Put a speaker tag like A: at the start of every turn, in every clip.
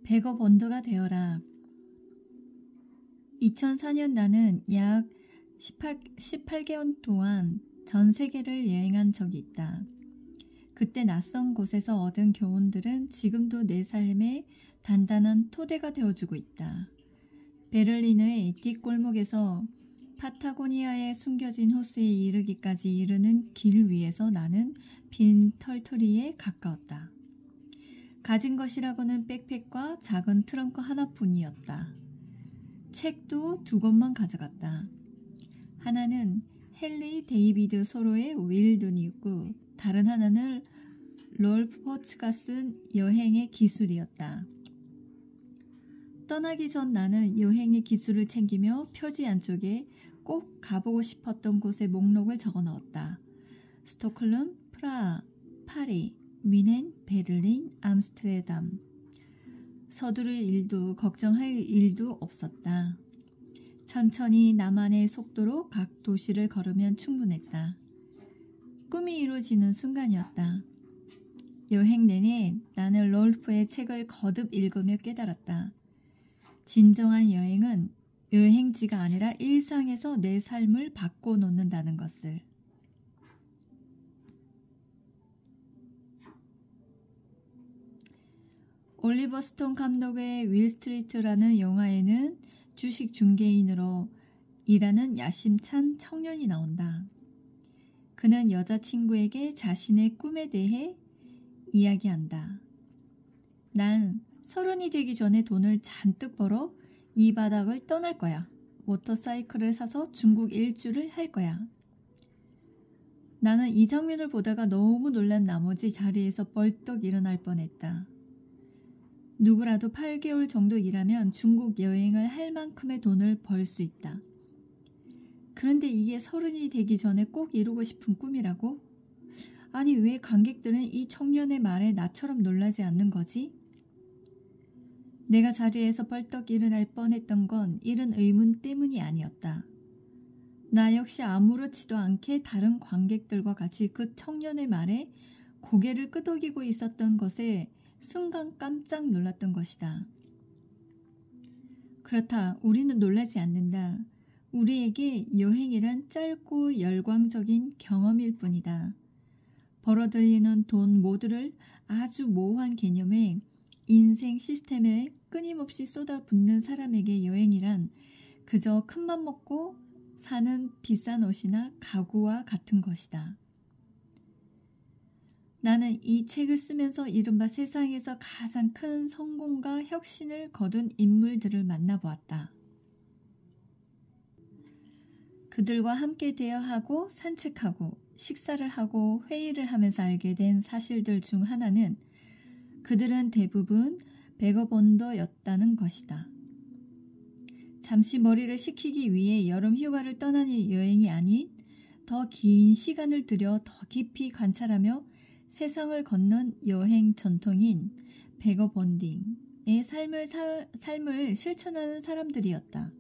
A: 100억 원드가 되어라. 2004년 나는 약 18개월 동안 전 세계를 여행한 적이 있다. 그때 낯선 곳에서 얻은 교훈들은 지금도 내 삶의 단단한 토대가 되어주고 있다. 베를린의 뒷골목에서 파타고니아에 숨겨진 호수에 이르기까지 이르는 길 위에서 나는 빈 털터리에 가까웠다. 가진 것이라고는 백팩과 작은 트렁크 하나뿐이었다. 책도 2권만 가져갔다. 하나는 헨리 데이비드 소로의 윌든이었고 다른 하나는 롤프 포츠가 쓴 여행의 기술이었다. 떠나기 전 나는 여행의 기술을 챙기며 표지 안쪽에 꼭 가보고 싶었던 곳의 목록을 적어 넣었다. 스톡홀름, 프라하, 파리, 뮌헨, 베를린, 암스테르담. 서두를 일도 걱정할 일도 없었다. 천천히 나만의 속도로 각 도시를 걸으면 충분했다. 꿈이 이루어지는 순간이었다. 여행 내내 나는 롤프의 책을 거듭 읽으며 깨달았다. 진정한 여행은 여행지가 아니라 일상에서 내 삶을 바꿔놓는다는 것을. 올리버 스톤 감독의 윌스트리트라는 영화에는 주식 중개인으로 일하는 야심찬 청년이 나온다. 그는 여자친구에게 자신의 꿈에 대해 이야기한다. 난 30이 되기 전에 돈을 잔뜩 벌어 이 바닥을 떠날 거야. 모터사이클을 사서 중국 일주를 할 거야. 나는 이 장면을 보다가 너무 놀란 나머지 자리에서 벌떡 일어날 뻔했다. 누구라도 8개월 정도 일하면 중국 여행을 할 만큼의 돈을 벌 수 있다. 그런데 이게 30이 되기 전에 꼭 이루고 싶은 꿈이라고? 아니 왜 관객들은 이 청년의 말에 나처럼 놀라지 않는 거지? 내가 자리에서 벌떡 일어날 뻔했던 건 이런 의문 때문이 아니었다. 나 역시 아무렇지도 않게 다른 관객들과 같이 그 청년의 말에 고개를 끄덕이고 있었던 것에 순간 깜짝 놀랐던 것이다. 그렇다. 우리는 놀라지 않는다. 우리에게 여행이란 짧고 열광적인 경험일 뿐이다. 벌어들이는 돈 모두를 아주 모호한 개념의 인생 시스템에 끊임없이 쏟아붓는 사람에게 여행이란 그저 큰맘 먹고 사는 비싼 옷이나 가구와 같은 것이다. 나는 이 책을 쓰면서 이른바 세상에서 가장 큰 성공과 혁신을 거둔 인물들을 만나보았다. 그들과 함께 대화하고 산책하고 식사를 하고 회의를 하면서 알게 된 사실들 중 하나는 그들은 대부분 100억 원더였다는 것이다. 잠시 머리를 식히기 위해 여름 휴가를 떠나는 여행이 아닌 더 긴 시간을 들여 더 깊이 관찰하며 세상을 걷는 여행 전통인 100억 원딩의 삶을 실천하는 사람들이었다.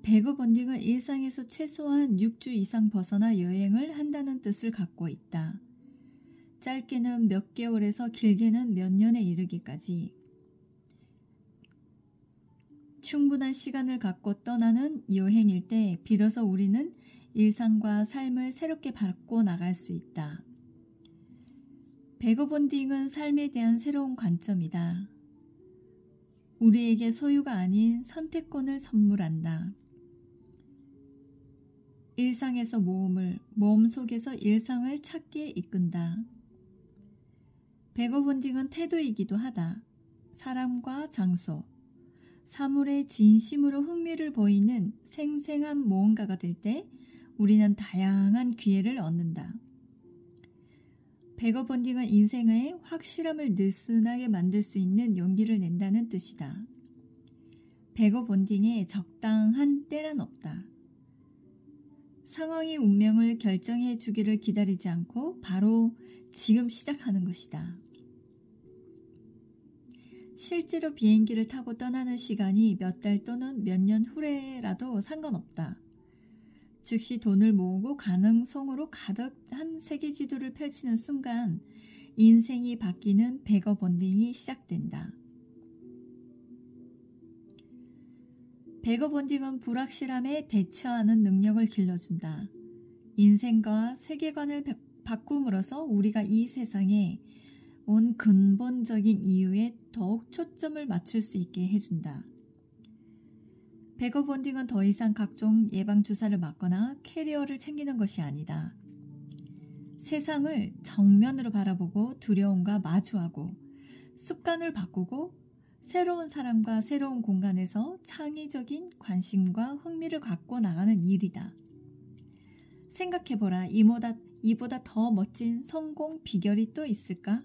A: 100억 원딩은 일상에서 최소한 6주 이상 벗어나 여행을 한다는 뜻을 갖고 있다. 짧게는 몇 개월에서 길게는 몇 년에 이르기까지 충분한 시간을 갖고 떠나는 여행일 때 비로소 우리는 일상과 삶을 새롭게 바꿔 나갈 수 있다. 100억 원딩은 삶에 대한 새로운 관점이다. 우리에게 소유가 아닌 선택권을 선물한다. 일상에서 모험을, 모험 속에서 일상을 찾게 이끈다. 100억 원딩은 태도이기도 하다. 사람과 장소, 사물에 진심으로 흥미를 보이는 생생한 모험가가 될 때 우리는 다양한 기회를 얻는다. 100억 원딩은 인생의 확실함을 느슨하게 만들 수 있는 용기를 낸다는 뜻이다. 100억 원딩에 적당한 때란 없다. 상황이 운명을 결정해 주기를 기다리지 않고 바로 지금 시작하는 것이다. 실제로 비행기를 타고 떠나는 시간이 몇 달 또는 몇 년 후래라도 상관없다. 즉시 돈을 모으고 가능성으로 가득한 세계 지도를 펼치는 순간 인생이 바뀌는 베거본딩이 시작된다. 베거본딩은 불확실함에 대처하는 능력을 길러준다. 인생과 세계관을 바꿈으로써 우리가 이 세상에 온 근본적인 이유에 더욱 초점을 맞출 수 있게 해준다. 베거본딩은 더 이상 각종 예방주사를 맞거나 캐리어를 챙기는 것이 아니다. 세상을 정면으로 바라보고 두려움과 마주하고 습관을 바꾸고 새로운 사람과 새로운 공간에서 창의적인 관심과 흥미를 갖고 나가는 일이다. 생각해보라. 이보다 더 멋진 성공 비결이 또 있을까?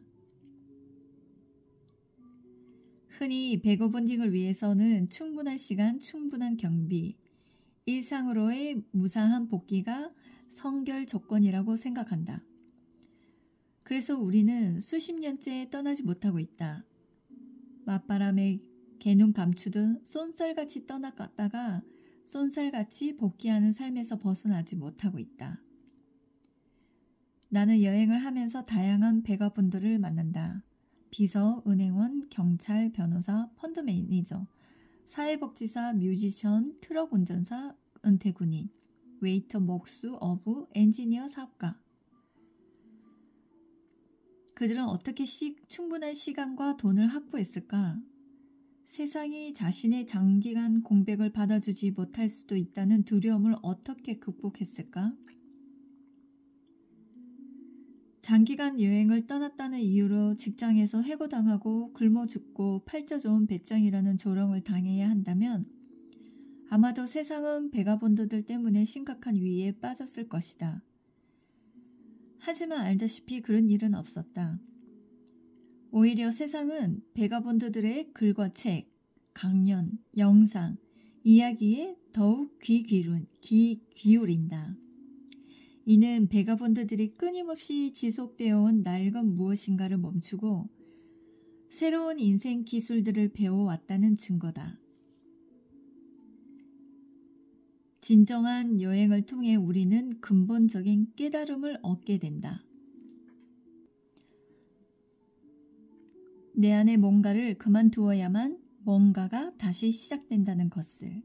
A: 흔히 베거본딩을 위해서는 충분한 시간, 충분한 경비, 일상으로의 무사한 복귀가 선결 조건이라고 생각한다. 그래서 우리는 수십 년째 떠나지 못하고 있다. 맞바람에 개눈 감추듯 쏜살같이 떠나갔다가 쏜살같이 복귀하는 삶에서 벗어나지 못하고 있다. 나는 여행을 하면서 다양한 베거분들을 만난다. 비서, 은행원, 경찰, 변호사, 펀드 매니저, 사회복지사, 뮤지션, 트럭 운전사, 은퇴군인, 웨이터, 목수, 어부, 엔지니어, 사업가. 그들은 어떻게 충분한 시간과 돈을 확보했을까? 세상이 자신의 장기간 공백을 받아주지 못할 수도 있다는 두려움을 어떻게 극복했을까? 장기간 여행을 떠났다는 이유로 직장에서 해고당하고 굶어 죽고 팔자 좋은 배짱이라는 조롱을 당해야 한다면 아마도 세상은 베가본드들 때문에 심각한 위기에 빠졌을 것이다. 하지만 알다시피 그런 일은 없었다. 오히려 세상은 베가본드들의 글과 책, 강연, 영상, 이야기에 더욱 귀 기울인다. 이는 베가본드들이 끊임없이 지속되어 온 낡은 무엇인가를 멈추고 새로운 인생 기술들을 배워왔다는 증거다. 진정한 여행을 통해 우리는 근본적인 깨달음을 얻게 된다. 내 안에 뭔가를 그만두어야만 뭔가가 다시 시작된다는 것을.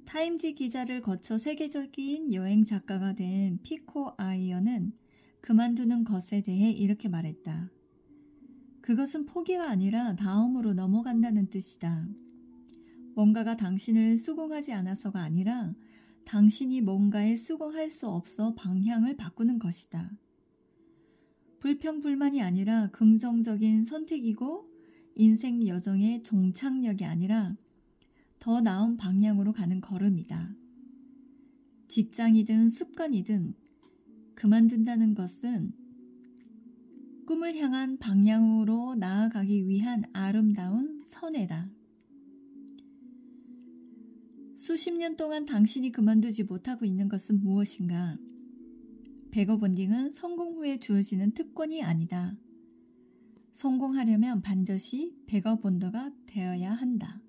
A: 타임지 기자를 거쳐 세계적인 여행 작가가 된 피코 아이어는 그만두는 것에 대해 이렇게 말했다. 그것은 포기가 아니라 다음으로 넘어간다는 뜻이다. 뭔가가 당신을 수긍하지 않아서가 아니라 당신이 뭔가에 수긍할 수 없어 방향을 바꾸는 것이다. 불평불만이 아니라 긍정적인 선택이고 인생 여정의 종착역이 아니라 더 나은 방향으로 가는 걸음이다. 직장이든 습관이든 그만둔다는 것은 꿈을 향한 방향으로 나아가기 위한 아름다운 선회다. 수십 년 동안 당신이 그만두지 못하고 있는 것은 무엇인가? 베거본딩은 성공 후에 주어지는 특권이 아니다. 성공하려면 반드시 베거본더가 되어야 한다.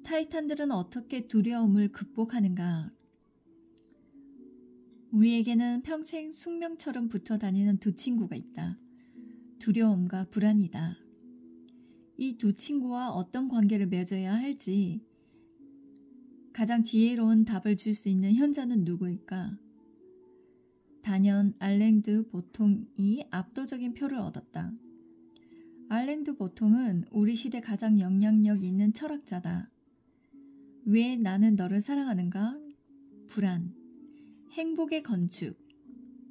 A: 타이탄들은 어떻게 두려움을 극복하는가? 우리에게는 평생 숙명처럼 붙어 다니는 두 친구가 있다. 두려움과 불안이다. 이 두 친구와 어떤 관계를 맺어야 할지 가장 지혜로운 답을 줄 수 있는 현자는 누구일까? 단연 알랭드 보통이 압도적인 표를 얻었다. 알랭드 보통은 우리 시대 가장 영향력 있는 철학자다. 왜 나는 너를 사랑하는가? 불안, 행복의 건축,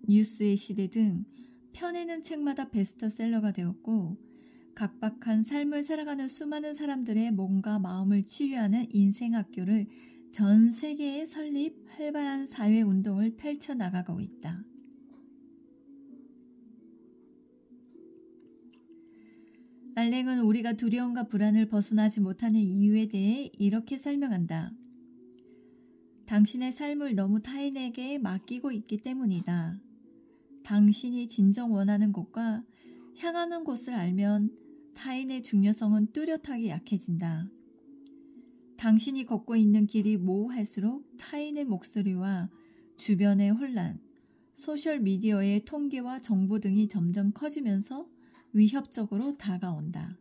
A: 뉴스의 시대 등 펴내는 책마다 베스트셀러가 되었고 각박한 삶을 살아가는 수많은 사람들의 몸과 마음을 치유하는 인생학교를 전 세계에 설립 활발한 사회운동을 펼쳐나가고 있다. 알랭은 우리가 두려움과 불안을 벗어나지 못하는 이유에 대해 이렇게 설명한다. 당신의 삶을 너무 타인에게 맡기고 있기 때문이다. 당신이 진정 원하는 곳과 향하는 곳을 알면 타인의 중요성은 뚜렷하게 약해진다. 당신이 걷고 있는 길이 모호할수록 타인의 목소리와 주변의 혼란, 소셜미디어의 통계와 정보 등이 점점 커지면서 위협적으로 다가온다.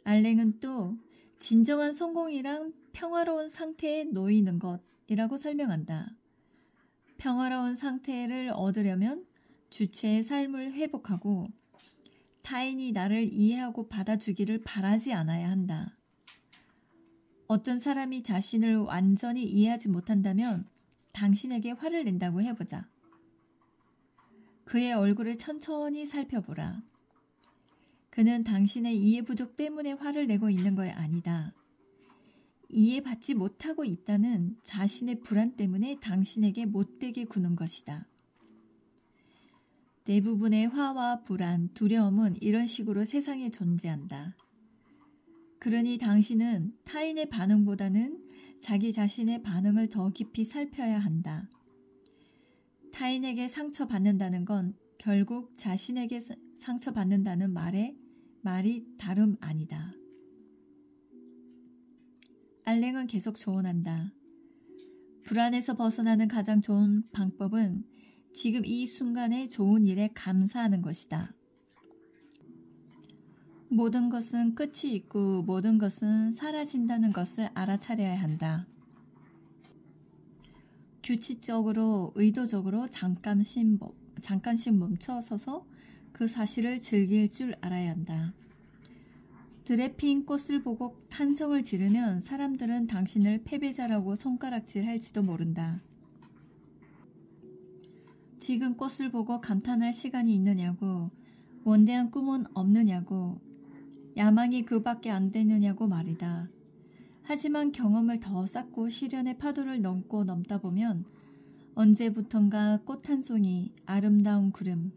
A: 알랭은 또 진정한 성공이란 평화로운 상태에 놓이는 것이라고 설명한다. 평화로운 상태를 얻으려면 주체의 삶을 회복하고 타인이 나를 이해하고 받아주기를 바라지 않아야 한다. 어떤 사람이 자신을 완전히 이해하지 못한다면 당신에게 화를 낸다고 해보자. 그의 얼굴을 천천히 살펴보라. 그는 당신의 이해 부족 때문에 화를 내고 있는 거 아니다. 이해받지 못하고 있다는 자신의 불안 때문에 당신에게 못되게 구는 것이다. 대부분의 화와 불안, 두려움은 이런 식으로 세상에 존재한다. 그러니 당신은 타인의 반응보다는 자기 자신의 반응을 더 깊이 살펴야 한다. 타인에게 상처받는다는 건 결국 자신에게 상처받는다는 말이 다름 아니다. 알랭은 계속 조언한다. 불안에서 벗어나는 가장 좋은 방법은 지금 이 순간의 좋은 일에 감사하는 것이다. 모든 것은 끝이 있고 모든 것은 사라진다는 것을 알아차려야 한다. 규칙적으로, 의도적으로 잠깐씩 멈춰서서 그 사실을 즐길 줄 알아야 한다. 들에 핀 꽃을 보고 탄성을 지르면 사람들은 당신을 패배자라고 손가락질할지도 모른다. 지금 꽃을 보고 감탄할 시간이 있느냐고, 원대한 꿈은 없느냐고, 야망이 그밖에 안 되느냐고 말이다. 하지만 경험을 더 쌓고 시련의 파도를 넘다 보면 언제부턴가 꽃 한 송이, 아름다운 구름,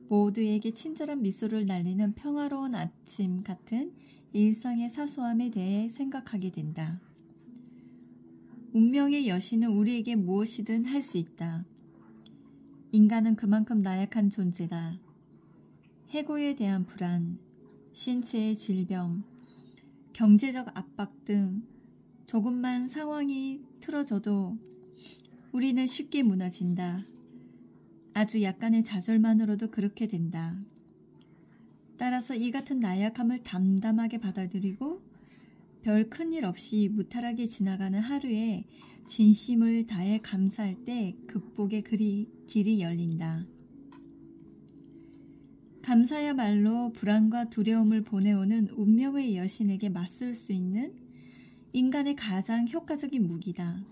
A: 모두에게 친절한 미소를 날리는 평화로운 아침 같은 일상의 사소함에 대해 생각하게 된다. 운명의 여신은 우리에게 무엇이든 할 수 있다. 인간은 그만큼 나약한 존재다. 해고에 대한 불안, 신체의 질병, 경제적 압박 등 조금만 상황이 틀어져도 우리는 쉽게 무너진다. 아주 약간의 좌절만으로도 그렇게 된다. 따라서 이 같은 나약함을 담담하게 받아들이고 별 큰일 없이 무탈하게 지나가는 하루에 진심을 다해 감사할 때 극복의 길이 열린다. 감사야말로 불안과 두려움을 보내오는 운명의 여신에게 맞설 수 있는 인간의 가장 효과적인 무기다.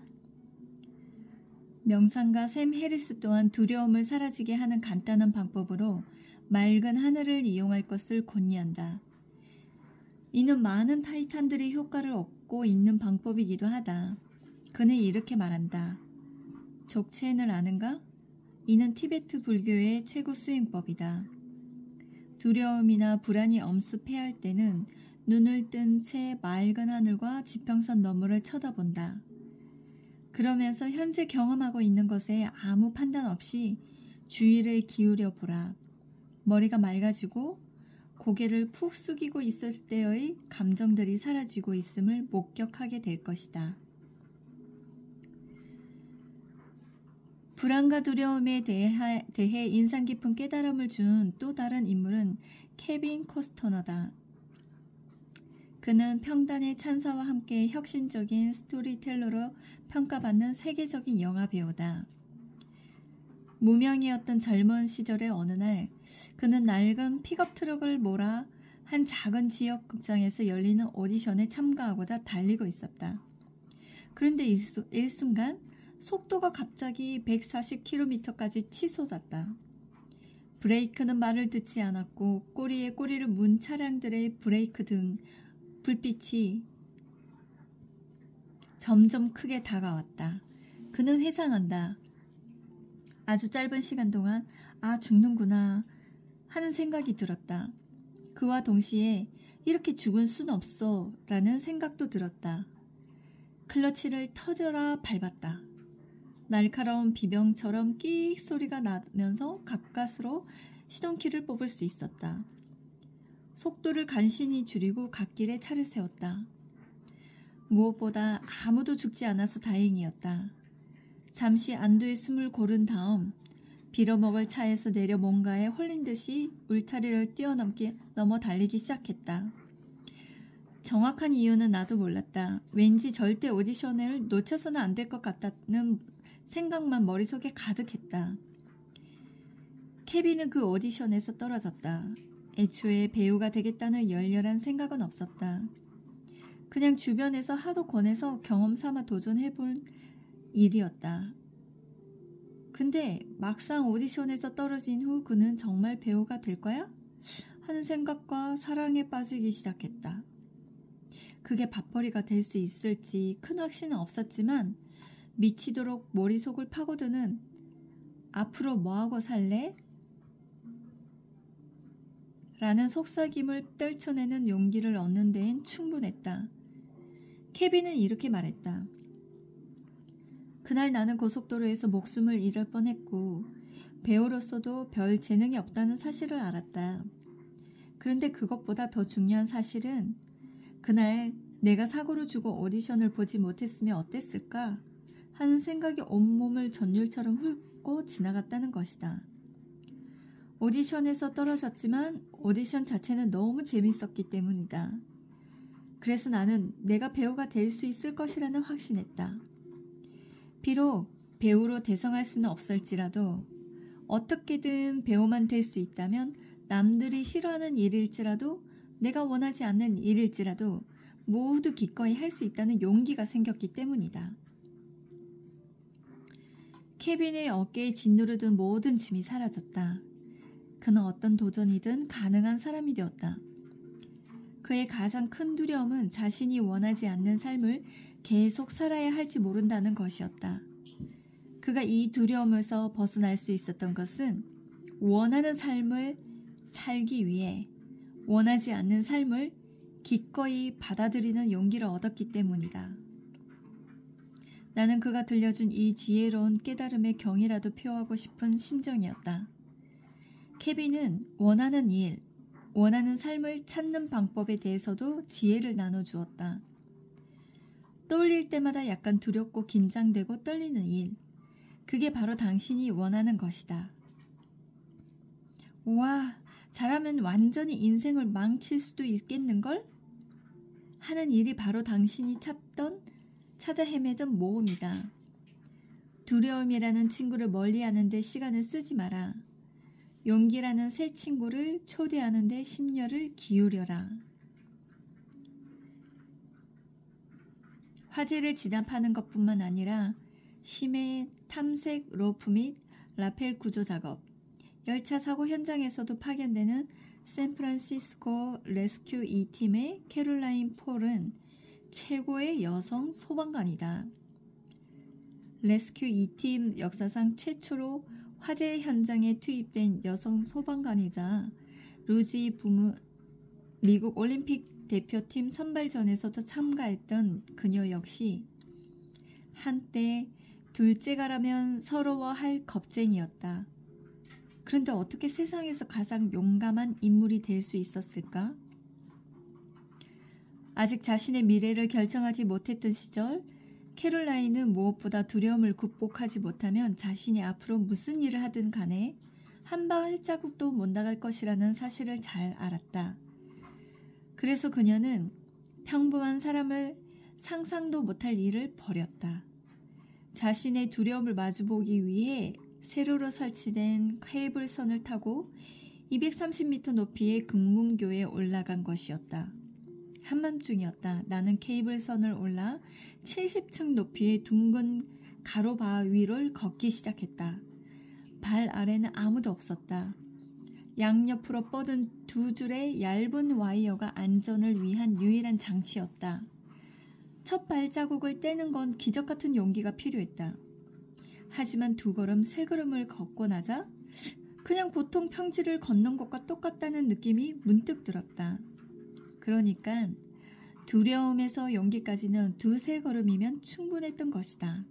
A: 명상가 샘 해리스 또한 두려움을 사라지게 하는 간단한 방법으로 맑은 하늘을 이용할 것을 권유한다. 이는 많은 타이탄들이 효과를 얻고 있는 방법이기도 하다. 그는 이렇게 말한다. 족첸을 아는가? 이는 티베트 불교의 최고 수행법이다. 두려움이나 불안이 엄습해할 때는 눈을 뜬 채 맑은 하늘과 지평선 너머를 쳐다본다. 그러면서 현재 경험하고 있는 것에 아무 판단 없이 주의를 기울여 보라. 머리가 맑아지고 고개를 푹 숙이고 있을 때의 감정들이 사라지고 있음을 목격하게 될 것이다. 불안과 두려움에 대해 인상 깊은 깨달음을 준 또 다른 인물은 케빈 코스터너다. 그는 평단의 찬사와 함께 혁신적인 스토리텔러로 평가받는 세계적인 영화 배우다. 무명이었던 젊은 시절의 어느 날 그는 낡은 픽업 트럭을 몰아 한 작은 지역 극장에서 열리는 오디션에 참가하고자 달리고 있었다. 그런데 일순간 속도가 갑자기 140km까지 치솟았다. 브레이크는 말을 듣지 않았고 꼬리에 꼬리를 문 차량들의 브레이크 등 불빛이 점점 크게 다가왔다. 그는 회상한다. 아주 짧은 시간 동안 죽는구나 하는 생각이 들었다. 그와 동시에 이렇게 죽을 순 없어 라는 생각도 들었다. 클러치를 터져라 밟았다. 날카로운 비병처럼 끼익 소리가 나면서 가까스로 시동키를 뽑을 수 있었다. 속도를 간신히 줄이고 갓길에 차를 세웠다. 무엇보다 아무도 죽지 않아서 다행이었다. 잠시 안도의 숨을 고른 다음 빌어먹을 차에서 내려 뭔가에 홀린 듯이 울타리를 넘어 달리기 시작했다. 정확한 이유는 나도 몰랐다. 왠지 절대 오디션을 놓쳐서는 안 될 것 같다는 생각만 머릿속에 가득했다. 케빈은 그 오디션에서 떨어졌다. 애초에 배우가 되겠다는 열렬한 생각은 없었다. 그냥 주변에서 하도 권해서 경험 삼아 도전해본 일이었다. 근데 막상 오디션에서 떨어진 후 그는 정말 배우가 될 거야? 하는 생각과 사랑에 빠지기 시작했다. 그게 밥벌이가 될 수 있을지 큰 확신은 없었지만 미치도록 머릿속을 파고드는 앞으로 뭐하고 살래? 라는 속삭임을 떨쳐내는 용기를 얻는 데엔 충분했다. 케빈은 이렇게 말했다. 그날 나는 고속도로에서 목숨을 잃을 뻔했고 배우로서도 별 재능이 없다는 사실을 알았다. 그런데 그것보다 더 중요한 사실은 그날 내가 사고를 주고 오디션을 보지 못했으면 어땠을까 하는 생각이 온몸을 전율처럼 훑고 지나갔다는 것이다. 오디션에서 떨어졌지만 오디션 자체는 너무 재밌었기 때문이다. 그래서 나는 내가 배우가 될 수 있을 것이라는 확신했다. 비록 배우로 대성할 수는 없을지라도 어떻게든 배우만 될 수 있다면 남들이 싫어하는 일일지라도 내가 원하지 않는 일일지라도 모두 기꺼이 할 수 있다는 용기가 생겼기 때문이다. 케빈의 어깨에 짓누르던 모든 짐이 사라졌다. 그는 어떤 도전이든 가능한 사람이 되었다. 그의 가장 큰 두려움은 자신이 원하지 않는 삶을 계속 살아야 할지 모른다는 것이었다. 그가 이 두려움에서 벗어날 수 있었던 것은 원하는 삶을 살기 위해 원하지 않는 삶을 기꺼이 받아들이는 용기를 얻었기 때문이다. 나는 그가 들려준 이 지혜로운 깨달음의 경이라도 표하고 싶은 심정이었다. 케빈은 원하는 일, 원하는 삶을 찾는 방법에 대해서도 지혜를 나눠주었다. 떠올릴 때마다 약간 두렵고 긴장되고 떨리는 일, 그게 바로 당신이 원하는 것이다. 와, 잘하면 완전히 인생을 망칠 수도 있겠는걸? 하는 일이 바로 당신이 찾아 헤매던 모험이다. 두려움이라는 친구를 멀리하는 데 시간을 쓰지 마라. 용기라는 새 친구를 초대하는 데 심려를 기울여라. 화재를 진압하는 것뿐만 아니라 심해 탐색 로프 및 라펠 구조 작업, 열차 사고 현장에서도 파견되는 샌프란시스코 레스큐 2팀의 캐롤라인 폴은 최고의 여성 소방관이다. 레스큐 2팀 역사상 최초로 화재 현장에 투입된 여성 소방관이자 루지 부무 미국 올림픽 대표팀 선발전에서도 참가했던 그녀 역시 한때 둘째가라면 서러워할 겁쟁이였다. 그런데 어떻게 세상에서 가장 용감한 인물이 될 수 있었을까? 아직 자신의 미래를 결정하지 못했던 시절, 캐롤라인은 무엇보다 두려움을 극복하지 못하면 자신이 앞으로 무슨 일을 하든 간에 한 발자국도 못 나갈 것이라는 사실을 잘 알았다. 그래서 그녀는 평범한 사람을 상상도 못할 일을 벌였다. 자신의 두려움을 마주보기 위해 세로로 설치된 케이블선을 타고 230m 높이의 금문교에 올라간 것이었다. 한밤중이었다. 나는 케이블선을 올라 70층 높이의 둥근 가로바 위를 걷기 시작했다. 발 아래는 아무도 없었다. 양옆으로 뻗은 두 줄의 얇은 와이어가 안전을 위한 유일한 장치였다. 첫 발자국을 떼는 건 기적 같은 용기가 필요했다. 하지만 두 걸음, 세 걸음을 걷고 나자 그냥 보통 평지를 걷는 것과 똑같다는 느낌이 문득 들었다. 그러니까 두려움에서 용기까지는 두세 걸음이면 충분했던 것이다.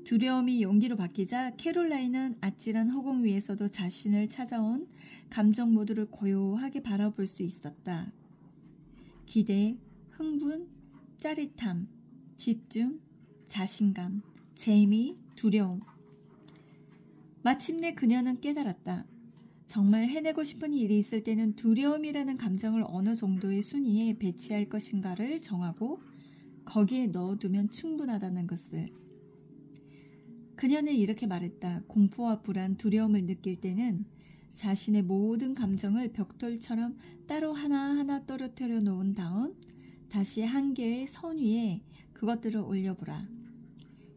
A: 두려움이 용기로 바뀌자 캐롤라인은 아찔한 허공 위에서도 자신을 찾아온 감정 모두를 고요하게 바라볼 수 있었다. 기대, 흥분, 짜릿함, 집중, 자신감, 재미, 두려움. 마침내 그녀는 깨달았다. 정말 해내고 싶은 일이 있을 때는 두려움이라는 감정을 어느 정도의 순위에 배치할 것인가를 정하고 거기에 넣어두면 충분하다는 것을. 그녀는 이렇게 말했다. 공포와 불안, 두려움을 느낄 때는 자신의 모든 감정을 벽돌처럼 따로 하나하나 떨어뜨려 놓은 다음 다시 한 개의 선 위에 그것들을 올려보라.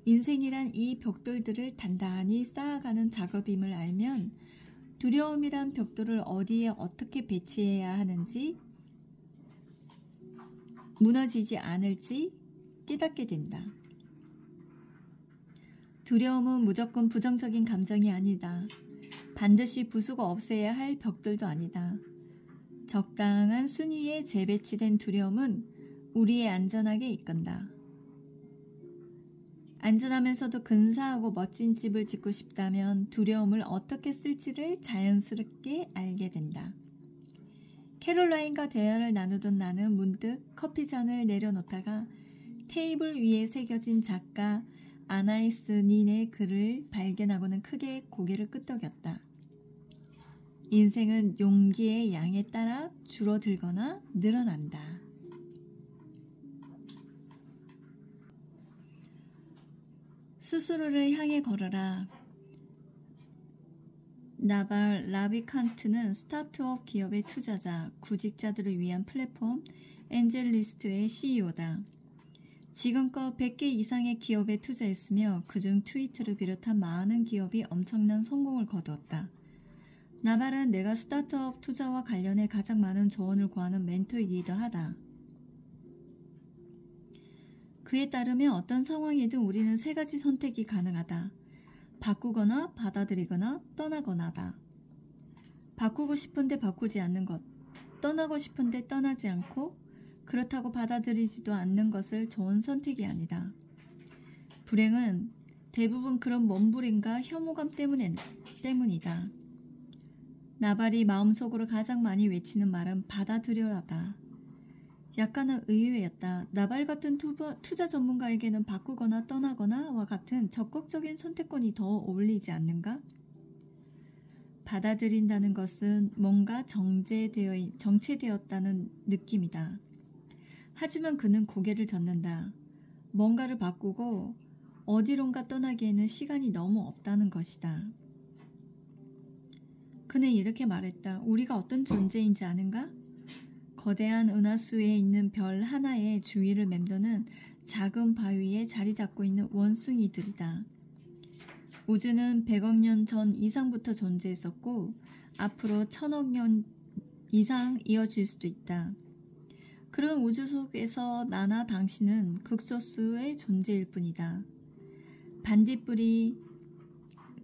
A: 인생이란 이 벽돌들을 단단히 쌓아가는 작업임을 알면 두려움이란 벽돌을 어디에 어떻게 배치해야 하는지, 무너지지 않을지 깨닫게 된다. 두려움은 무조건 부정적인 감정이 아니다. 반드시 부수고 없애야 할 벽돌도 아니다. 적당한 순위에 재배치된 두려움은 우리의 안전하게 이끈다. 안전하면서도 근사하고 멋진 집을 짓고 싶다면 두려움을 어떻게 쓸지를 자연스럽게 알게 된다. 캐롤라인과 대화를 나누던 나는 문득 커피잔을 내려놓다가 테이블 위에 새겨진 작가 아나이스 닌의 글을 발견하고는 크게 고개를 끄덕였다. 인생은 용기의 양에 따라 줄어들거나 늘어난다. 스스로를 향해 걸어라. 나발 라비칸트는 스타트업 기업의 투자자, 구직자들을 위한 플랫폼 엔젤리스트의 CEO다. 지금껏 100개 이상의 기업에 투자했으며 그중 트위터를 비롯한 많은 기업이 엄청난 성공을 거두었다. 나발은 내가 스타트업 투자와 관련해 가장 많은 조언을 구하는 멘토이기도 하다. 그에 따르면 어떤 상황이든 우리는 세 가지 선택이 가능하다. 바꾸거나 받아들이거나 떠나거나다. 바꾸고 싶은데 바꾸지 않는 것, 떠나고 싶은데 떠나지 않고 그렇다고 받아들이지도 않는 것을 좋은 선택이 아니다. 불행은 대부분 그런 몸부림과 혐오감 때문이다. 나발이 마음속으로 가장 많이 외치는 말은 받아들여라다. 약간은 의외였다. 나발 같은 투자 전문가에게는 바꾸거나 떠나거나와 같은 적극적인 선택권이 더 어울리지 않는가? 받아들인다는 것은 뭔가 정체되었다는 느낌이다. 하지만 그는 고개를 젓는다. 뭔가를 바꾸고 어디론가 떠나기에는 시간이 너무 없다는 것이다. 그는 이렇게 말했다. 우리가 어떤 존재인지 아는가? 거대한 은하수에 있는 별 하나의 주위를 맴도는 작은 바위에 자리 잡고 있는 원숭이들이다. 우주는 100억 년 전 이상부터 존재했었고 앞으로 1000억 년 이상 이어질 수도 있다. 그런 우주 속에서 나나 당신은 극소수의 존재일 뿐이다. 반딧불이가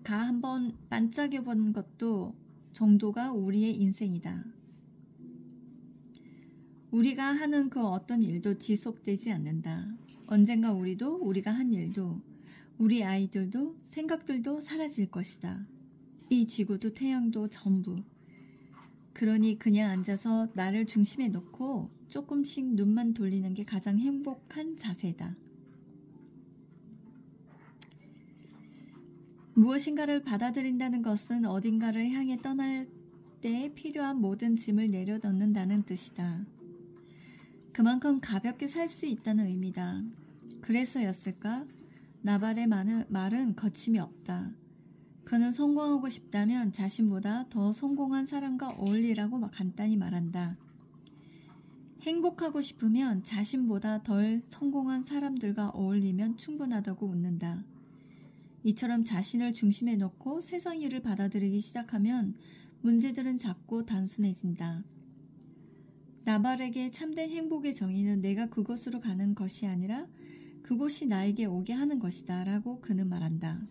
A: 한번 반짝여본 것도 정도가 우리의 인생이다. 우리가 하는 그 어떤 일도 지속되지 않는다. 언젠가 우리가 한 일도, 우리 아이들도, 생각들도 사라질 것이다. 이 지구도 태양도 전부. 그러니 그냥 앉아서 나를 중심에 놓고 조금씩 눈만 돌리는 게 가장 행복한 자세다. 무엇인가를 받아들인다는 것은 어딘가를 향해 떠날 때 필요한 모든 짐을 내려놓는다는 뜻이다. 그만큼 가볍게 살 수 있다는 의미다. 그래서였을까? 나발의 말은 거침이 없다. 그는 성공하고 싶다면 자신보다 더 성공한 사람과 어울리라고 간단히 말한다. 행복하고 싶으면 자신보다 덜 성공한 사람들과 어울리면 충분하다고 웃는다. 이처럼 자신을 중심에 놓고 세상 일을 받아들이기 시작하면 문제들은 작고 단순해진다. 나발에게 참된 행복의 정의는 내가 그곳으로 가는 것이 아니라 그곳이 나에게 오게 하는 것이다 라고 그는 말한다.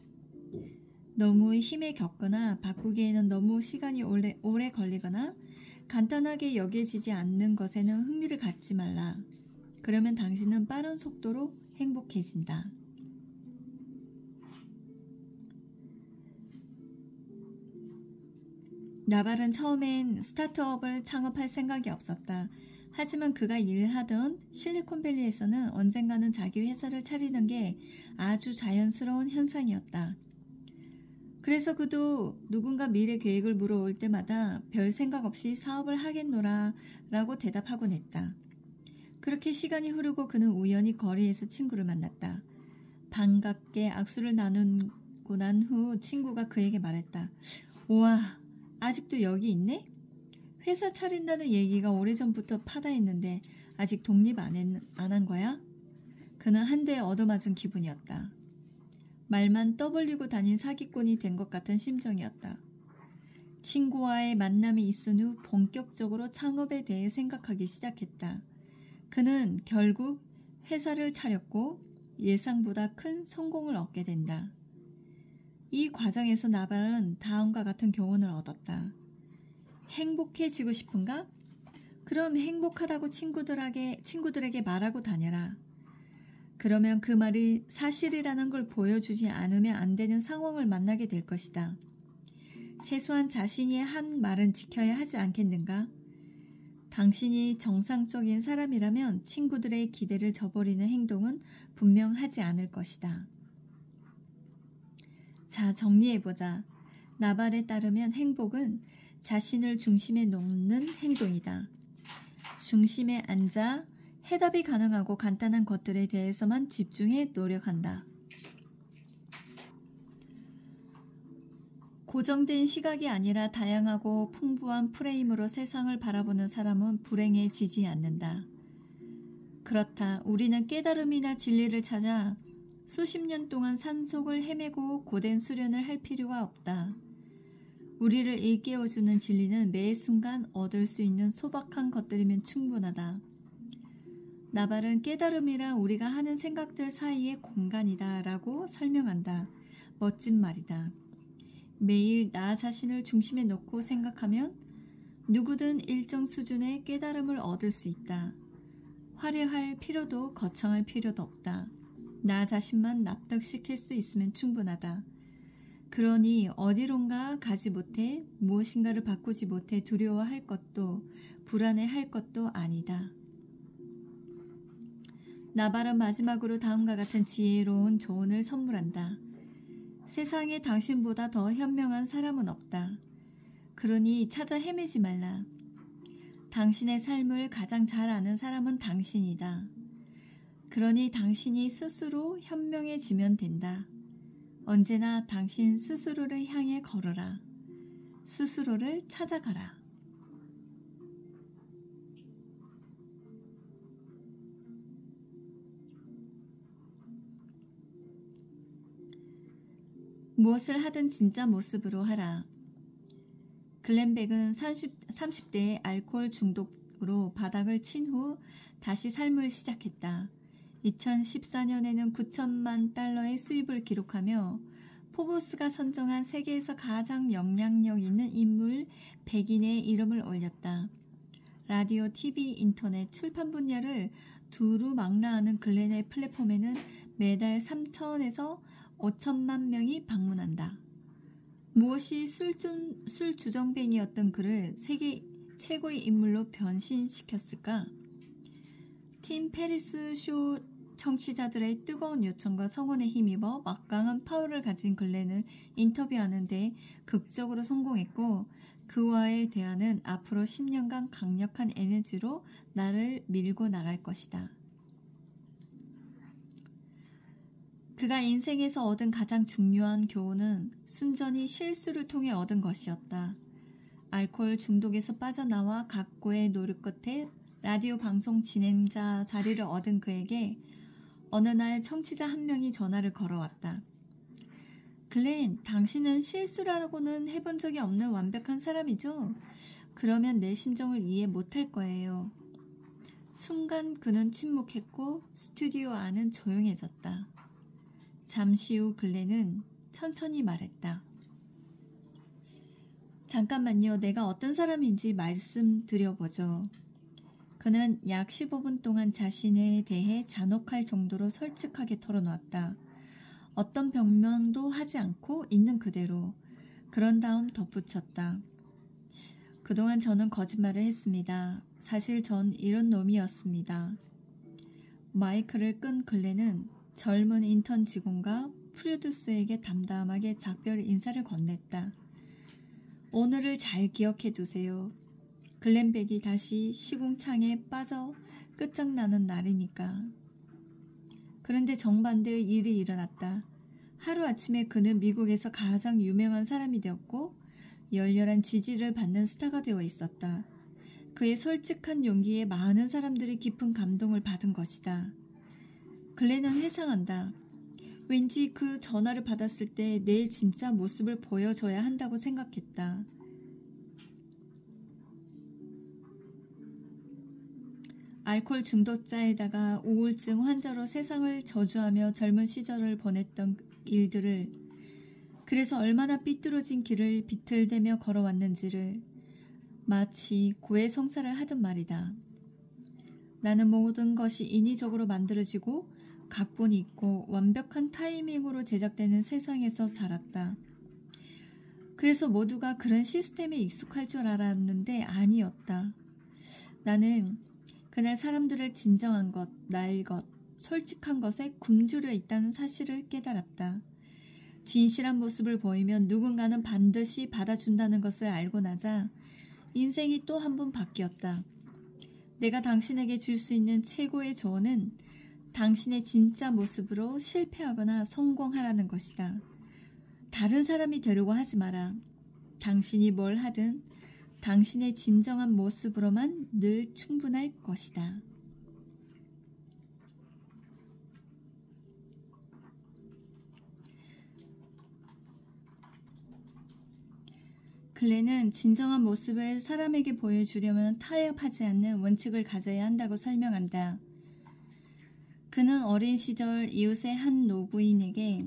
A: 너무 힘에 겪거나 바꾸기에는 너무 시간이 오래 걸리거나 간단하게 여겨지지 않는 것에는 흥미를 갖지 말라. 그러면 당신은 빠른 속도로 행복해진다. 나발은 처음엔 스타트업을 창업할 생각이 없었다. 하지만 그가 일하던 실리콘밸리에서는 언젠가는 자기 회사를 차리는 게 아주 자연스러운 현상이었다. 그래서 그도 누군가 미래 계획을 물어올 때마다 별 생각 없이 사업을 하겠노라 라고 대답하곤 했다. 그렇게 시간이 흐르고 그는 우연히 거리에서 친구를 만났다. 반갑게 악수를 나누고 난 후 친구가 그에게 말했다. 우와, 아직도 여기 있네? 회사 차린다는 얘기가 오래전부터 파다했는데 아직 독립 안 한 거야? 그는 한 대 얻어맞은 기분이었다. 말만 떠벌리고 다닌 사기꾼이 된 것 같은 심정이었다. 친구와의 만남이 있은 후 본격적으로 창업에 대해 생각하기 시작했다. 그는 결국 회사를 차렸고 예상보다 큰 성공을 얻게 된다. 이 과정에서 나발은 다음과 같은 교훈을 얻었다. 행복해지고 싶은가? 그럼 행복하다고 친구들에게 말하고 다녀라. 그러면 그 말이 사실이라는 걸 보여주지 않으면 안 되는 상황을 만나게 될 것이다. 최소한 자신이 한 말은 지켜야 하지 않겠는가? 당신이 정상적인 사람이라면 친구들의 기대를 저버리는 행동은 분명 하지 않을 것이다. 자, 정리해보자. 나발에 따르면 행복은 자신을 중심에 놓는 행동이다. 중심에 앉아 해답이 가능하고 간단한 것들에 대해서만 집중해 노력한다. 고정된 시각이 아니라 다양하고 풍부한 프레임으로 세상을 바라보는 사람은 불행해지지 않는다. 그렇다. 우리는 깨달음이나 진리를 찾아 수십 년 동안 산속을 헤매고 고된 수련을 할 필요가 없다. 우리를 일깨워주는 진리는 매 순간 얻을 수 있는 소박한 것들이면 충분하다. 나발은 깨달음이란 우리가 하는 생각들 사이의 공간이다 라고 설명한다. 멋진 말이다. 매일 나 자신을 중심에 놓고 생각하면 누구든 일정 수준의 깨달음을 얻을 수 있다. 화려할 필요도 거창할 필요도 없다. 나 자신만 납득시킬 수 있으면 충분하다. 그러니 어디론가 가지 못해 무엇인가를 바꾸지 못해 두려워할 것도 불안해할 것도 아니다. 나발은 마지막으로 다음과 같은 지혜로운 조언을 선물한다. 세상에 당신보다 더 현명한 사람은 없다. 그러니 찾아 헤매지 말라. 당신의 삶을 가장 잘 아는 사람은 당신이다. 그러니 당신이 스스로 현명해지면 된다. 언제나 당신 스스로를 향해 걸어라. 스스로를 찾아가라. 무엇을 하든 진짜 모습으로 하라. 글렌백은 30대의 알코올 중독으로 바닥을 친 후 다시 삶을 시작했다. 2014년에는 9천만 달러의 수입을 기록하며 포브스가 선정한 세계에서 가장 영향력 있는 인물 100인의 이름을 올렸다. 라디오, TV, 인터넷, 출판 분야를 두루 망라하는 글렌의 플랫폼에는 매달 3천에서 5천만 명이 방문한다. 무엇이 술주정뱅이였던 그를 세계 최고의 인물로 변신시켰을까? 팀 페리스 쇼 청취자들의 뜨거운 요청과 성원에 힘입어 막강한 파워를 가진 글렌을 인터뷰하는 데 극적으로 성공했고 그와의 대화는 앞으로 10년간 강력한 에너지로 나를 밀고 나갈 것이다. 그가 인생에서 얻은 가장 중요한 교훈은 순전히 실수를 통해 얻은 것이었다. 알코올 중독에서 빠져나와 각고의 노력 끝에 라디오 방송 진행자 자리를 얻은 그에게 어느 날 청취자 한 명이 전화를 걸어왔다. 글렌, 당신은 실수라고는 해본 적이 없는 완벽한 사람이죠? 그러면 내 심정을 이해 못할 거예요. 순간 그는 침묵했고 스튜디오 안은 조용해졌다. 잠시 후 글렌은 천천히 말했다. 잠깐만요. 내가 어떤 사람인지 말씀드려보죠. 그는 약 15분 동안 자신에 대해 잔혹할 정도로 솔직하게 털어놓았다. 어떤 변명도 하지 않고 있는 그대로. 그런 다음 덧붙였다. 그동안 저는 거짓말을 했습니다. 사실 전 이런 놈이었습니다. 마이크를 끈 글렌은 젊은 인턴 직원과 프로듀스에게 담담하게 작별 인사를 건넸다. 오늘을 잘 기억해 두세요. 글렌백이 다시 시궁창에 빠져 끝장나는 날이니까. 그런데 정반대의 일이 일어났다. 하루아침에 그는 미국에서 가장 유명한 사람이 되었고 열렬한 지지를 받는 스타가 되어 있었다. 그의 솔직한 용기에 많은 사람들이 깊은 감동을 받은 것이다. 글렌은 회상한다. 왠지 그 전화를 받았을 때 내 진짜 모습을 보여줘야 한다고 생각했다. 알코올 중독자에다가 우울증 환자로 세상을 저주하며 젊은 시절을 보냈던 일들을, 그래서 얼마나 삐뚤어진 길을 비틀대며 걸어왔는지를 마치 고해성사를 하던 말이다. 나는 모든 것이 인위적으로 만들어지고 각본이 있고 완벽한 타이밍으로 제작되는 세상에서 살았다. 그래서 모두가 그런 시스템에 익숙할 줄 알았는데 아니었다. 나는 그날 사람들을 진정한 것, 날 것, 솔직한 것에 굶주려 있다는 사실을 깨달았다. 진실한 모습을 보이면 누군가는 반드시 받아준다는 것을 알고 나자 인생이 또 한 번 바뀌었다. 내가 당신에게 줄 수 있는 최고의 조언은 당신의 진짜 모습으로 실패하거나 성공하라는 것이다. 다른 사람이 되려고 하지 마라. 당신이 뭘 하든 당신의 진정한 모습으로만 늘 충분할 것이다. 글렌은 진정한 모습을 사람에게 보여주려면 타협하지 않는 원칙을 가져야 한다고 설명한다. 그는 어린 시절 이웃의 한 노부인에게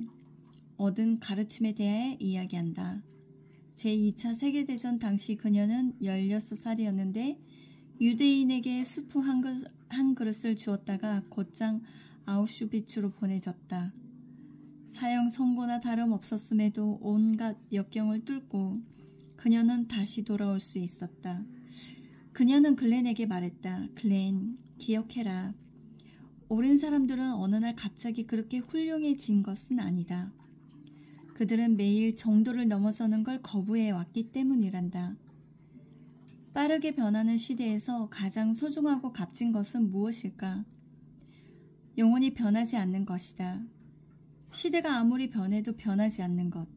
A: 얻은 가르침에 대해 이야기한다. 제2차 세계대전 당시 그녀는 16살이었는데 유대인에게 수프 한 그릇을 주었다가 곧장 아우슈비츠로 보내졌다. 사형 선고나 다름없었음에도 온갖 역경을 뚫고 그녀는 다시 돌아올 수 있었다. 그녀는 글렌에게 말했다. 글렌, 기억해라. 오랜 사람들은 어느 날 갑자기 그렇게 훌륭해진 것은 아니다. 그들은 매일 정도를 넘어서는 걸 거부해 왔기 때문이란다. 빠르게 변하는 시대에서 가장 소중하고 값진 것은 무엇일까? 영원히 변하지 않는 것이다. 시대가 아무리 변해도 변하지 않는 것.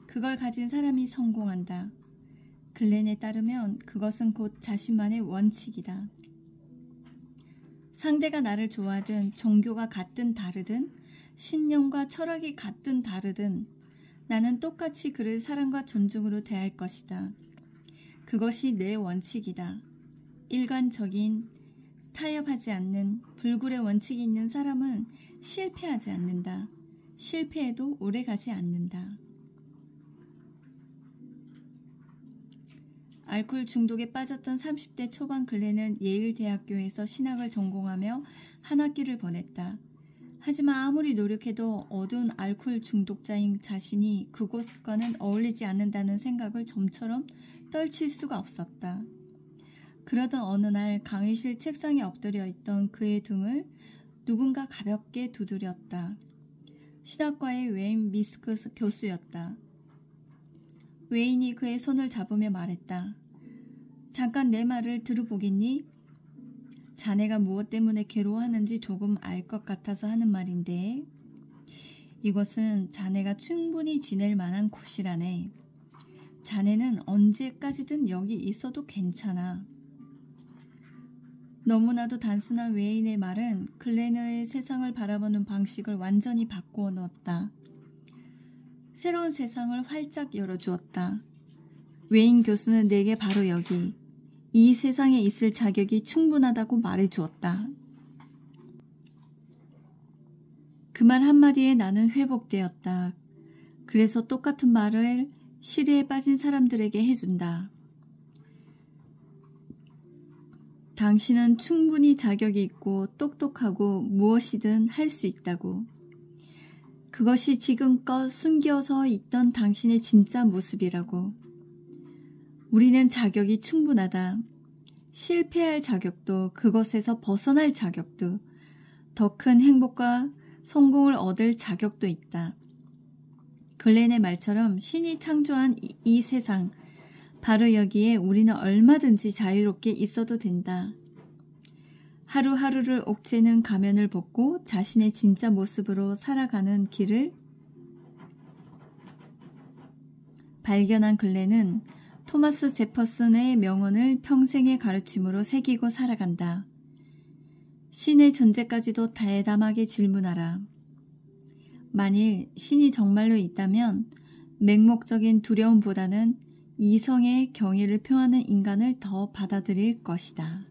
A: 그걸 가진 사람이 성공한다. 글렌에 따르면 그것은 곧 자신만의 원칙이다. 상대가 나를 좋아하든 종교가 같든 다르든 신념과 철학이 같든 다르든 나는 똑같이 그를 사랑과 존중으로 대할 것이다. 그것이 내 원칙이다. 일관적인, 타협하지 않는 불굴의 원칙이 있는 사람은 실패하지 않는다. 실패해도 오래가지 않는다. 알코올 중독에 빠졌던 30대 초반 글렌은 예일대학교에서 신학을 전공하며 한 학기를 보냈다. 하지만 아무리 노력해도 어두운 알코올 중독자인 자신이 그곳과는 어울리지 않는다는 생각을 좀처럼 떨칠 수가 없었다. 그러던 어느 날 강의실 책상에 엎드려 있던 그의 등을 누군가 가볍게 두드렸다. 신학과의 웨인 미스크 교수였다. 웨인이 그의 손을 잡으며 말했다. 잠깐 내 말을 들어보겠니? 자네가 무엇 때문에 괴로워하는지 조금 알 것 같아서 하는 말인데 이곳은 자네가 충분히 지낼 만한 곳이라네. 자네는 언제까지든 여기 있어도 괜찮아. 너무나도 단순한 웨인의 말은 글렌의 세상을 바라보는 방식을 완전히 바꾸어 놓았다. 새로운 세상을 활짝 열어주었다. 웨인 교수는 내게 바로 여기, 이 세상에 있을 자격이 충분하다고 말해주었다. 그 말 한마디에 나는 회복되었다. 그래서 똑같은 말을 시리에 빠진 사람들에게 해준다. 당신은 충분히 자격이 있고 똑똑하고 무엇이든 할 수 있다고. 그것이 지금껏 숨겨져 있던 당신의 진짜 모습이라고. 우리는 자격이 충분하다. 실패할 자격도 그것에서 벗어날 자격도 더 큰 행복과 성공을 얻을 자격도 있다. 글렌의 말처럼 신이 창조한 이 세상, 바로 여기에 우리는 얼마든지 자유롭게 있어도 된다. 하루하루를 옥죄는 가면을 벗고 자신의 진짜 모습으로 살아가는 길을 발견한 글렌은 토마스 제퍼슨의 명언을 평생의 가르침으로 새기고 살아간다. 신의 존재까지도 대담하게 질문하라. 만일 신이 정말로 있다면 맹목적인 두려움보다는 이성의 경의를 표하는 인간을 더 받아들일 것이다.